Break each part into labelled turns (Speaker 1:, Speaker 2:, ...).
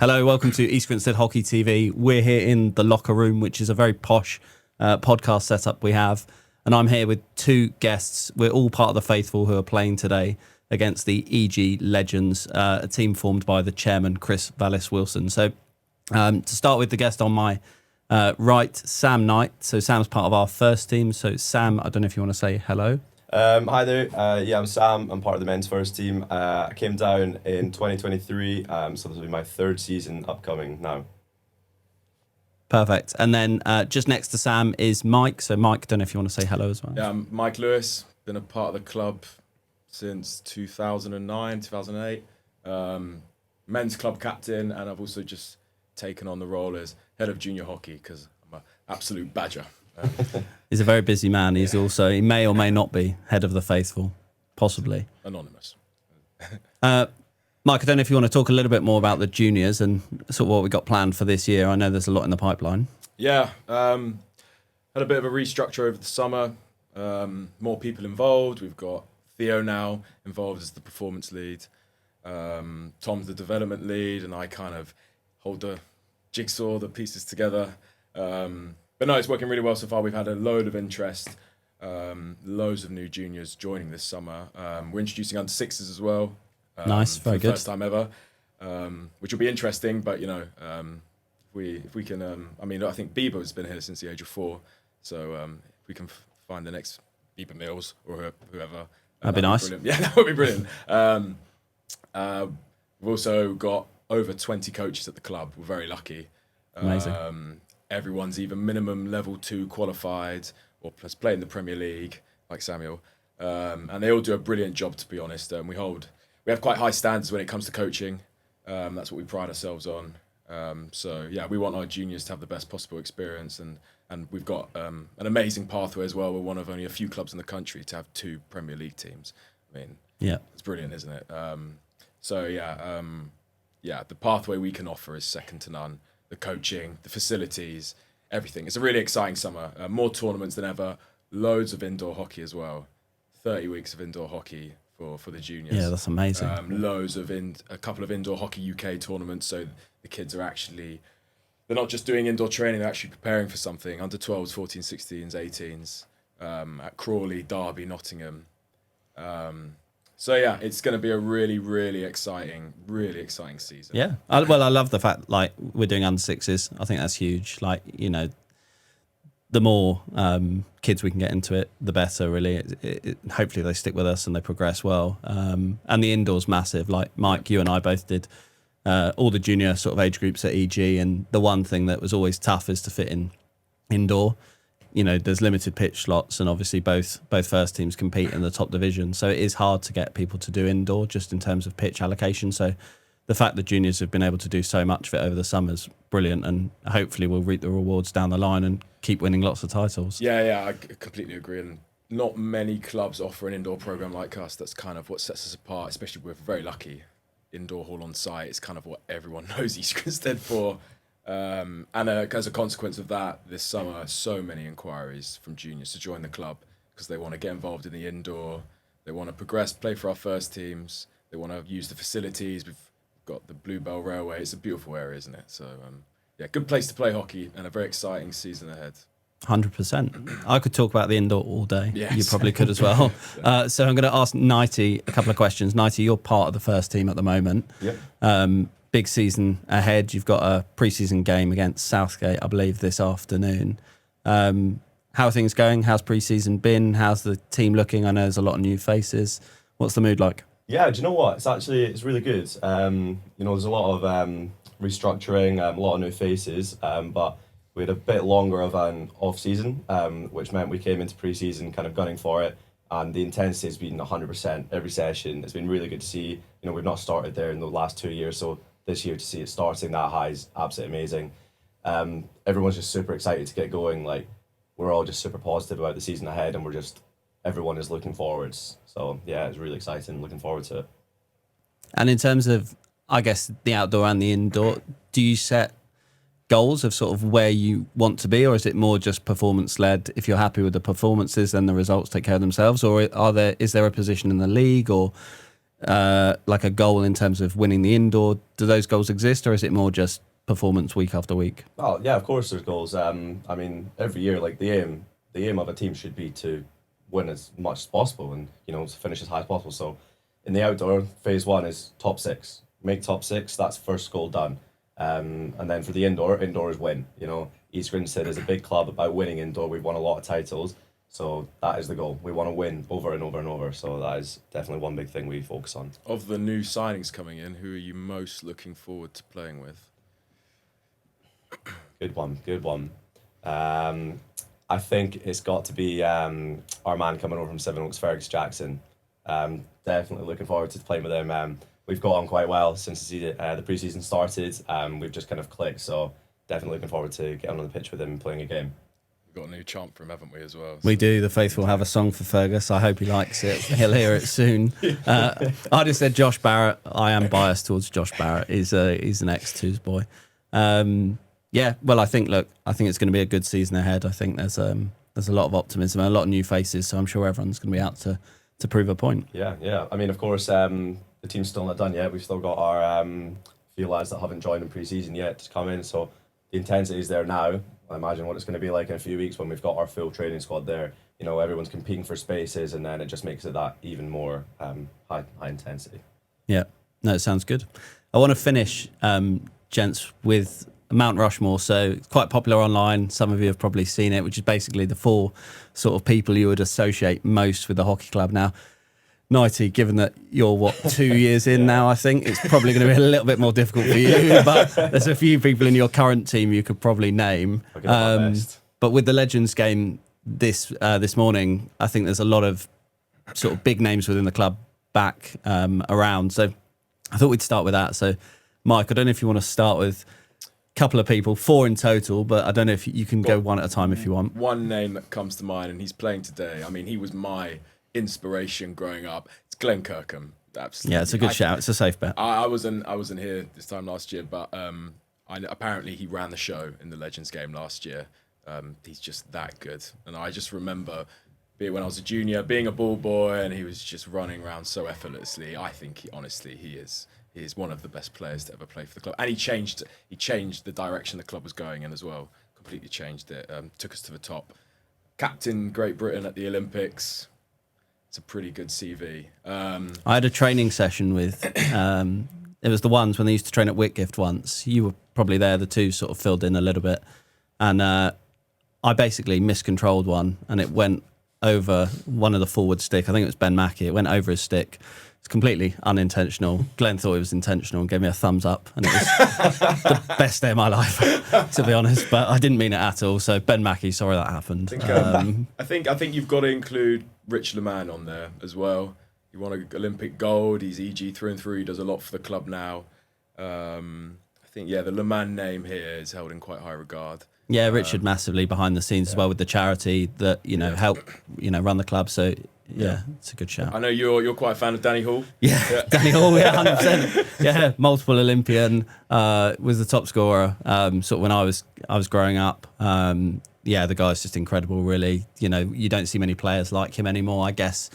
Speaker 1: Hello, welcome to East Grinstead Hockey TV. We're here in the locker room, which is a very posh podcast setup we have. And I'm here with two guests. We're all part of the faithful who are playing today against the EG Legends, a team formed by the chairman, Chris Vallis-Wilson. So to start with, the guest on my right, Sam Knight. So Sam's part of our first team. So Sam, I don't know if you want to say hello.
Speaker 2: Hi there, I'm Sam, I'm part of the men's first team. I came down in 2023, so this will be my third season upcoming now.
Speaker 1: Perfect. And then just next to Sam is Mike. So Mike, don't know if you want to say hello as well.
Speaker 3: Yeah, I'm Mike Lewis, been a part of the club since 2009, 2008. Men's club captain, and I've also just taken on the role as head of junior hockey because I'm an absolute badger.
Speaker 1: He's a very busy man. He may or may not be head of the faithful, possibly.
Speaker 3: Anonymous.
Speaker 1: Mike, I don't know if you want to talk a little bit more about the juniors and sort of what we got planned for this year. I know there's a lot in the pipeline.
Speaker 3: Yeah, had a bit of a restructure over the summer. More people involved. We've got Theo now involved as the performance lead. Tom's the development lead, and I kind of hold the jigsaw, the pieces together. But no, it's working really well so far. We've had a load of interest, loads of new juniors joining this summer. We're introducing under sixes as well.
Speaker 1: Nice, very good.
Speaker 3: First time ever, which will be interesting. But if we can, I think Bieber's been here since the age of 4. So if we can find the next Bieber Mills or whoever,
Speaker 1: that'd be nice.
Speaker 3: Yeah, that would be brilliant. We've also got over 20 coaches at the club. We're very lucky.
Speaker 1: Amazing.
Speaker 3: Everyone's either minimum level 2 qualified or plus play in the Premier League, like Samuel. And they all do a brilliant job, to be honest. We have quite high standards when it comes to coaching. That's what we pride ourselves on. We want our juniors to have the best possible experience. And we've got an amazing pathway as well. We're one of only a few clubs in the country to have 2 Premier League teams. I mean,
Speaker 1: yeah,
Speaker 3: it's brilliant, isn't it? The pathway we can offer is second to none. The coaching, the facilities, everything. It's a really exciting summer. More tournaments than ever. Loads of indoor hockey as well. 30 weeks of indoor hockey for the juniors.
Speaker 1: Yeah, that's amazing.
Speaker 3: Loads of a couple of indoor hockey UK tournaments. So the kids are they're not just doing indoor training, they're actually preparing for something. Under 12s, 14s, 16s, 18s. At Crawley, Derby, Nottingham. It's going to be a really, really exciting season.
Speaker 1: Yeah. I love the fact, we're doing under sixes. I think that's huge. The more kids we can get into it, the better, really. Hopefully they stick with us and they progress well. And the indoor's massive. Like Mike, you and I both did all the junior sort of age groups at EG. And the one thing that was always tough is to fit in indoor. There's limited pitch slots, and obviously both first teams compete in the top division. So it is hard to get people to do indoor just in terms of pitch allocation. So the fact that juniors have been able to do so much of it over the summer is brilliant, and hopefully we'll reap the rewards down the line and keep winning lots of titles.
Speaker 3: Yeah, I completely agree. And not many clubs offer an indoor program like us. That's kind of what sets us apart, especially we're very lucky. Indoor hall on site is kind of what everyone knows East Grinstead for. And as a consequence of that, this summer, so many inquiries from juniors to join the club because they want to get involved in the indoor, they want to progress, play for our first teams, they want to use the facilities. We've got the Bluebell Railway. It's a beautiful area, isn't it? So, good place to play hockey and a very exciting season ahead.
Speaker 1: 100%. I could talk about the indoor all day.
Speaker 3: Yes.
Speaker 1: You probably could as well. So I'm going to ask Nighty a couple of questions. Nighty, you're part of the first team at the moment.
Speaker 2: Yep.
Speaker 1: Big season ahead. You've got a preseason game against Southgate, I believe, this afternoon. How are things going? How's preseason been? How's the team looking? I know there's a lot of new faces. What's the mood like?
Speaker 2: Yeah, do you know what? It's really good. There's a lot of restructuring, a lot of new faces, but we had a bit longer of an off-season, which meant we came into pre-season kind of gunning for it, and the intensity has been 100% every session. It's been really good to see. We've not started there in the last 2 years, so this year to see it starting that high is absolutely amazing. Everyone's just super excited to get going. We're all just super positive about the season ahead, and everyone is looking forwards. So yeah, it's really exciting. Looking forward to it.
Speaker 1: And in terms of, I guess, the outdoor and the indoor, do you set goals of sort of where you want to be, or is it more just performance led? If you're happy with the performances, then the results take care of themselves, or is there a position in the league, or like a goal in terms of winning the indoor? Do those goals exist, or is it more just performance week after week?
Speaker 2: Well, yeah, of course there's goals. I mean, every year, like the aim of a team should be to win as much as possible and to finish as high as possible. So, in the outdoor, phase 1 is top 6. Make top 6. That's first goal done. And then for the indoor is win. East Grinstead is a big club about winning indoor. We've won a lot of titles, so that is the goal. We want to win over and over and over. So that is definitely one big thing we focus on.
Speaker 3: Of the new signings coming in, who are you most looking forward to playing with?
Speaker 2: Good one. I think it's got to be our man coming over from Sevenoaks, Fergus Jackson. Definitely looking forward to playing with him. We've got on quite well since the pre-season started. We've just kind of clicked, so definitely looking forward to getting on the pitch with him and playing a game.
Speaker 3: We've got a new chant for him, haven't we, as well?
Speaker 1: We do. The faithful have a song for Fergus. I hope he likes it. He'll hear it soon. I just said Josh Barrett. I am biased towards Josh Barrett. He's an ex-Twos boy. Yeah, well, I think it's going to be a good season ahead. I think there's a lot of optimism and a lot of new faces, so I'm sure everyone's going to be out to prove a point.
Speaker 2: Yeah. I mean, of course, the team's still not done yet. We've still got our few lads that haven't joined in pre-season yet to come in, so the intensity is there now. I imagine what it's going to be like in a few weeks when we've got our full training squad there. Everyone's competing for spaces, and then it just makes it that even more high intensity.
Speaker 1: Yeah, no, it sounds good. I want to finish, gents, with Mount Rushmore. So it's quite popular online. Some of you have probably seen it, which is basically the 4 sort of people you would associate most with the hockey club. Now, Nighty, given that you're 2 years in now, I think it's probably going to be a little bit more difficult for you. But there's a few people in your current team you could probably name. But with the Legends game this morning, I think there's a lot of sort of big names within the club back around. So I thought we'd start with that. So, Mike, I don't know if you want to start with couple of people, 4 in total, but I don't know if you can go one at a time if you want.
Speaker 3: One name that comes to mind, and he's playing today. I mean, he was my inspiration growing up. It's Glenn Kirkham. Absolutely. Yeah,
Speaker 1: it's a good shout. It's a safe bet.
Speaker 3: I wasn't here this time last year, but apparently he ran the show in the Legends game last year. He's just that good, and I just remember when I was a junior, being a ball boy, and he was just running around so effortlessly. I think he is. He is one of the best players to ever play for the club, and he changed the direction the club was going in as well. Completely changed it. Took us to the top. Captain Great Britain at the Olympics. It's a pretty good CV.
Speaker 1: I had a training session with. It was the ones when they used to train at Whitgift once. You were probably there. The 2 sort of filled in a little bit, and I basically miscontrolled one, and it went over one of the forward stick. I think it was Ben Mackey. It went over his stick. It's completely unintentional. Glenn thought it was intentional and gave me a thumbs up, and it was the best day of my life, to be honest. But I didn't mean it at all. So Ben Mackey, sorry that happened.
Speaker 3: I think you've got to include Rich LeMan on there as well. He won an Olympic gold. He's EG through and through. He does a lot for the club now. I think the LeMan name here is held in quite high regard.
Speaker 1: Yeah, Richard massively behind the scenes as well with the charity that help run the club. So. Yeah, it's a good shout.
Speaker 3: I know you're quite a fan of Danny Hall.
Speaker 1: Yeah. Danny Hall, 100%. Yeah, multiple Olympian, was the top scorer. Sort of when I was growing up. The guy's just incredible. Really, you don't see many players like him anymore. I guess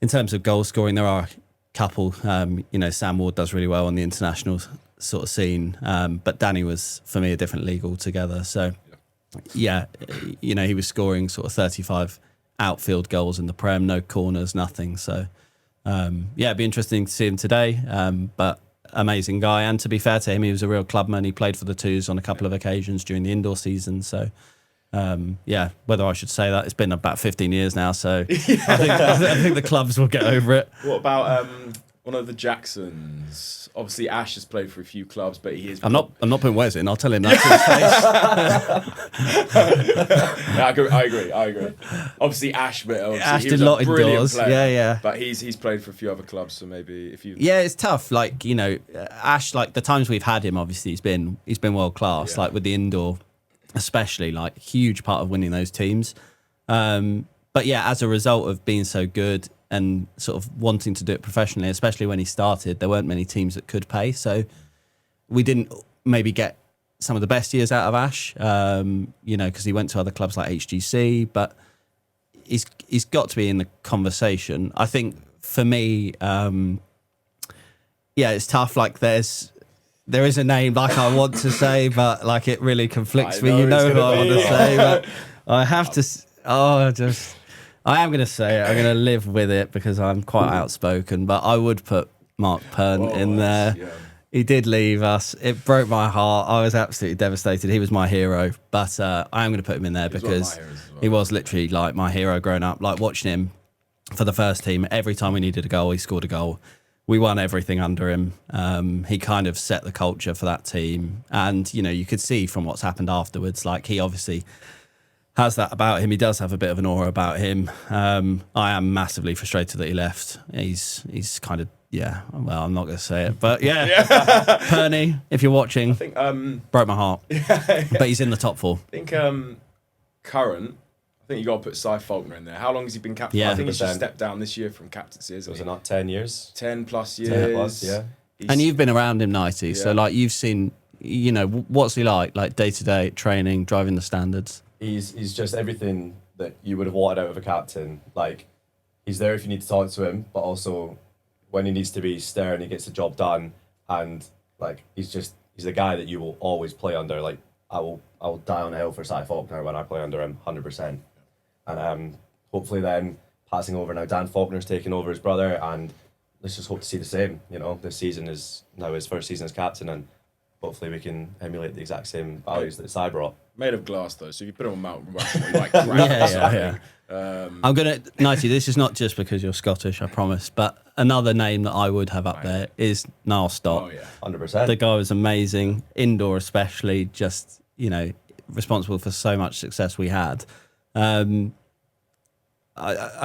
Speaker 1: in terms of goal scoring, there are a couple. Sam Ward does really well on the international sort of scene, but Danny was for me a different league altogether. So he was scoring sort of 35. Outfield goals in the Prem, no corners, nothing. So, it'd be interesting to see him today. But amazing guy. And to be fair to him, he was a real clubman. He played for the Twos on a couple of occasions during the indoor season. So, whether I should say that, it's been about 15 years now. So I think the clubs will get over it.
Speaker 3: What about one of the Jacksons? Obviously, Ash has played for a few clubs, but he is.
Speaker 1: I'm not putting Wes in. I'll tell him that to his face.
Speaker 3: I agree. Obviously, Ash, but
Speaker 1: Ash did a lot indoors.
Speaker 3: Player,
Speaker 1: yeah.
Speaker 3: But he's played for a few other clubs, so maybe if you.
Speaker 1: Yeah, it's tough. Like Ash. Like the times we've had him, obviously he's been world class. Yeah. Like with the indoor, especially, like huge part of winning those teams. But yeah, as a result of being so good and sort of wanting to do it professionally, especially when he started, there weren't many teams that could pay. So we didn't maybe get some of the best years out of Ash, because he went to other clubs like HGC, but he's got to be in the conversation. I think for me, it's tough. Like there is a name like I want to say, but like it really conflicts me. You know who I want to say, but I have to. I am going to say it. I'm going to live with it because I'm quite outspoken. But I would put Mark Pern in there. Yeah. He did leave us. It broke my heart. I was absolutely devastated. He was my hero, but I am going to put him in there because he was literally like my hero growing up. Like watching him for the first team, every time we needed a goal, he scored a goal. We won everything under him. He kind of set the culture for that team. And, you know, you could see from what's happened afterwards, like he obviously has that about him. He does have a bit of an aura about him. I am massively frustrated that he left. He's kind of, well, I'm not going to say it, but Perny, if you're watching, I think, broke my heart. But he's in the top 4.
Speaker 3: I think current, I think you got to put Cy Faulkner in there. How long has he been captain? I think he's just stepped down this year from captaincy, isn't he?
Speaker 2: Was it not 10 years?
Speaker 3: 10 plus years.
Speaker 2: 10 plus, yeah.
Speaker 1: And you've been around him, Nighty, so like you've seen, you know, what's he like day-to-day training, driving the standards?
Speaker 2: He's just everything that you would have wanted out of a captain. Like, he's there if you need to talk to him, but also when he needs to be stern, he gets the job done. And like, he's the guy that you will always play under. Like, I will die on a hill for Cy Faulkner when I play under him, 100%. And hopefully then passing over now, Dan Faulkner's taking over his brother, and let's just hope to see the same. You know, this season is now his first season as captain, and hopefully we can emulate the exact same values that Cy brought.
Speaker 3: Made of glass though, so if you put him on Mount Rushmore, you might crack
Speaker 1: I'm gonna, Nighty, this is not just because you're Scottish, I promise, but another name that I would have up there is Niall Stott.
Speaker 3: Oh yeah,
Speaker 2: 100%.
Speaker 1: The guy was amazing, indoor especially, just, you know, responsible for so much success we had. I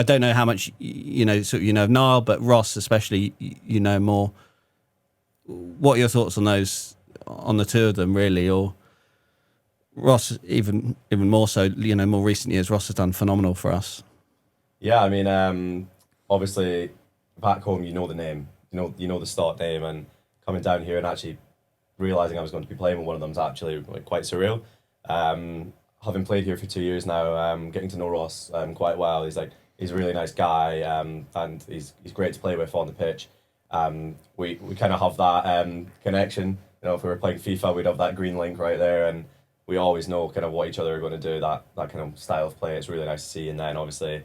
Speaker 1: don't know how much you know of Niall, but Ross especially, you know more. What are your thoughts on the two of them, really? Or Ross even more so, you know, more recent years, Ross has done phenomenal for us.
Speaker 2: Yeah, I mean, obviously back home you know the name, you know the Stott name, and coming down here and actually realising I was going to be playing with one of them is actually like quite surreal. Having played here for 2 years now, getting to know Ross quite well. He's a really nice guy, and he's great to play with on the pitch. We kind of have that connection. You know, if we were playing FIFA, we'd have that green link right there, and we always know kind of what each other are going to do. That kind of style of play, it's really nice to see. And then obviously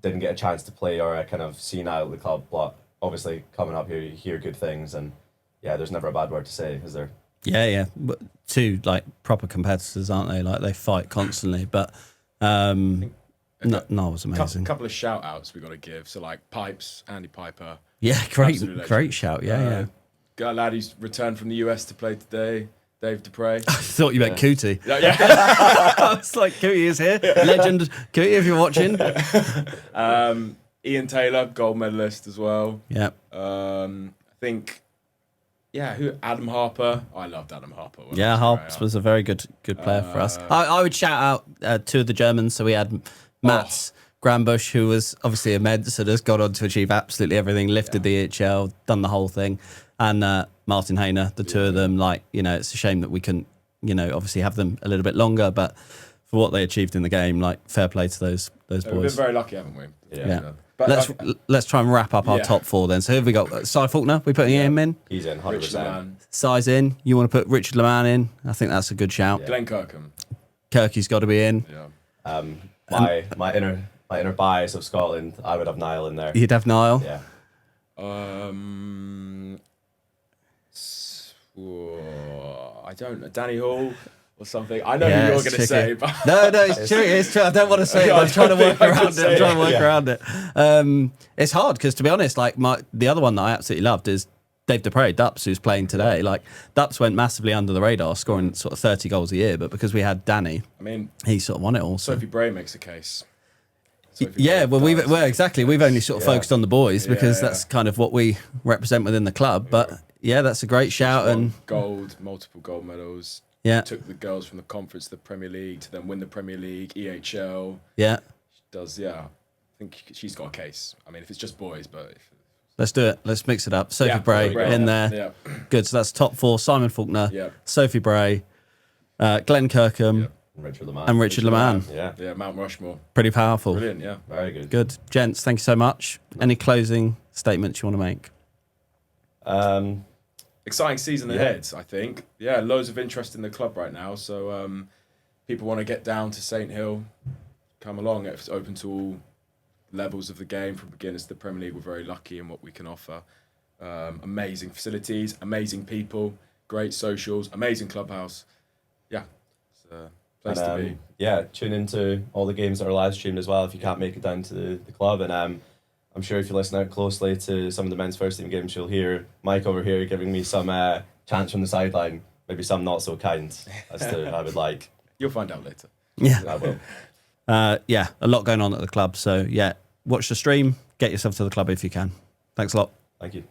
Speaker 2: didn't get a chance to play or kind of see now at the club, but obviously coming up here, you hear good things, and yeah, there's never a bad word to say, is there?
Speaker 1: Yeah. But two like proper competitors, aren't they? Like they fight constantly. But Niall was amazing.
Speaker 3: A couple of shout outs we got to give. So like Pipes, Andy Piper.
Speaker 1: Yeah, great shout. Yeah.
Speaker 3: Got a lad who's returned from the US to play today, Dave Dupre.
Speaker 1: I thought you meant Cootie.
Speaker 3: Yeah.
Speaker 1: I was like, Cootie is here. Legend Cootie, if you're watching.
Speaker 3: Ian Taylor, gold medalist as well.
Speaker 1: Yeah.
Speaker 3: I think. Adam Harper. I loved Adam Harper.
Speaker 1: Harper was a very good player for us. I would shout out two of the Germans. So we had Mats Grambusch, who was obviously a med, so just got on to achieve absolutely everything, lifted the EHL, done the whole thing. And Martin Hayner, the two of them, like, you know, it's a shame that we couldn't, you know, obviously have them a little bit longer, but for what they achieved in the game, like, fair play to those boys.
Speaker 3: We've been very lucky, haven't we?
Speaker 1: Yeah. But let's try and wrap up our top 4 then. So who have we got? Cy Faulkner, we putting him in?
Speaker 2: He's in, 100%.
Speaker 1: Cy's in. You want to put Richard Leman in? I think that's a good shout.
Speaker 3: Yeah. Glenn Kirkham.
Speaker 1: Kirky's got to be in.
Speaker 3: Yeah.
Speaker 2: My inner bias of Scotland, I would have Niall in there.
Speaker 1: You'd have Niall?
Speaker 2: Yeah.
Speaker 3: I don't know. Danny Hall or something. I know who you're going to say, but
Speaker 1: no, it's true. It's true. I don't want to say it. I'm trying to work around it. It's hard because, to be honest, like the other one that I absolutely loved is Dave Dupre, Dups, who's playing today. Like Dups went massively under the radar, scoring sort of 30 goals a year, but because we had Danny, I mean, he sort of won it all.
Speaker 3: Sophie Bray makes a case.
Speaker 1: Exactly. We've only sort of focused on the boys because that's kind of what we represent within the club. But that's a great shout. And
Speaker 3: multiple gold medals.
Speaker 1: Yeah.
Speaker 3: Took the girls from the conference to the Premier League to then win the Premier League, EHL.
Speaker 1: Yeah.
Speaker 3: She does, I think she's got a case. I mean, if it's just boys, but...
Speaker 1: Let's do it. Let's mix it up. Sophie Bray in there.
Speaker 3: Yeah.
Speaker 1: Good. So that's top 4. Simon Faulkner, Sophie Bray, Glenn Kirkham,
Speaker 2: Richard Leman.
Speaker 1: And Richard Leman.
Speaker 2: Yeah.
Speaker 3: Yeah, Mount Rushmore.
Speaker 1: Pretty powerful.
Speaker 3: Brilliant, yeah.
Speaker 2: Very good.
Speaker 1: Good. Gents, thank you so much. Any closing statements you want to make?
Speaker 3: Exciting season ahead, I think. Yeah, loads of interest in the club right now. So people want to get down to St Hill, come along. It's open to all levels of the game, from beginners to the Premier League. We're very lucky in what we can offer. Amazing facilities, amazing people, great socials, amazing clubhouse. Yeah, it's a place to be.
Speaker 2: Yeah, tune into all the games that are live streamed as well if you can't make it down to the club. And I'm sure if you listen out closely to some of the men's first team games, you'll hear Mike over here giving me some chants from the sideline, maybe some not so kind as to I would like.
Speaker 3: You'll find out later.
Speaker 1: Yeah.
Speaker 2: I will.
Speaker 1: Yeah, a lot going on at the club. So, yeah, watch the stream, get yourself to the club if you can. Thanks a lot.
Speaker 2: Thank you.